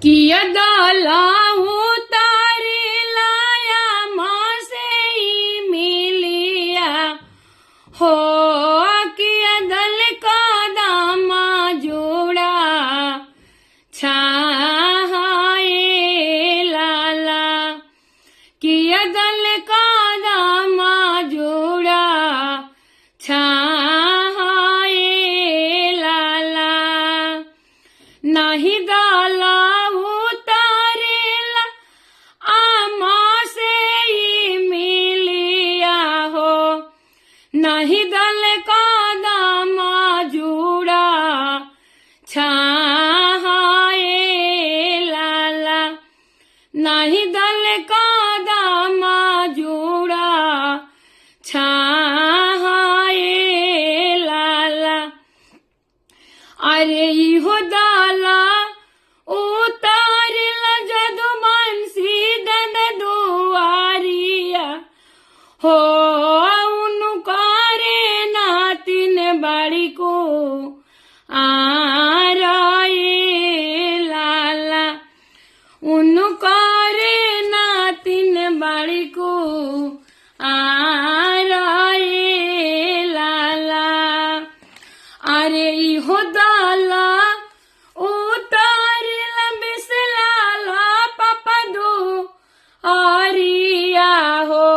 किया दाला उतारे लाया माँ से ही मिलिया हो किया दल का दामा जोड़ा छाए लाला किया दल का दामा जोड़ा छाए लाला नहीं दाला उतारेला आमा से ही मिलिया हो नहीं दल का दामा जुड़ा छाए लाला नहीं दल का दामा जुड़ा छाए लाला अरे इहो दाला उतारला जदु मनसी दद दुआरिया हो उनकारे नातिन बड़ी को आराए लाला उनकारे नातिन बड़ी को आराए लाला अरे इहो दाला उतारला बिसलाला पपदू आरिया हो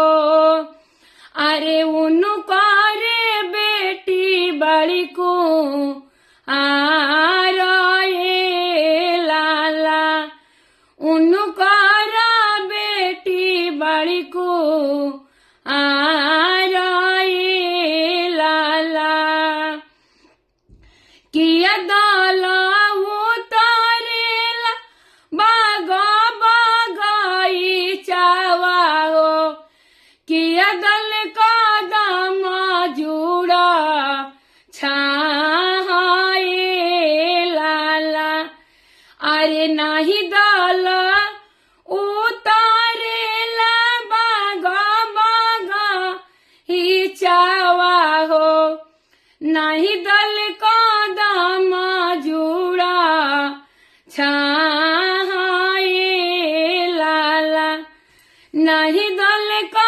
अरे उनकारे बेटी बड़ी को आराए लाला उनकारा बेटी बड़ी को आराए लाला किया दाला उतारेला बागा बागाई चावा हो किया दल का दामा जुड़ा छाए लाला अरे नाही दाला उतारेला बागा बागा ही चावा हो नहीं दल का दामा जुड़ा छाए लाला नहीं दल का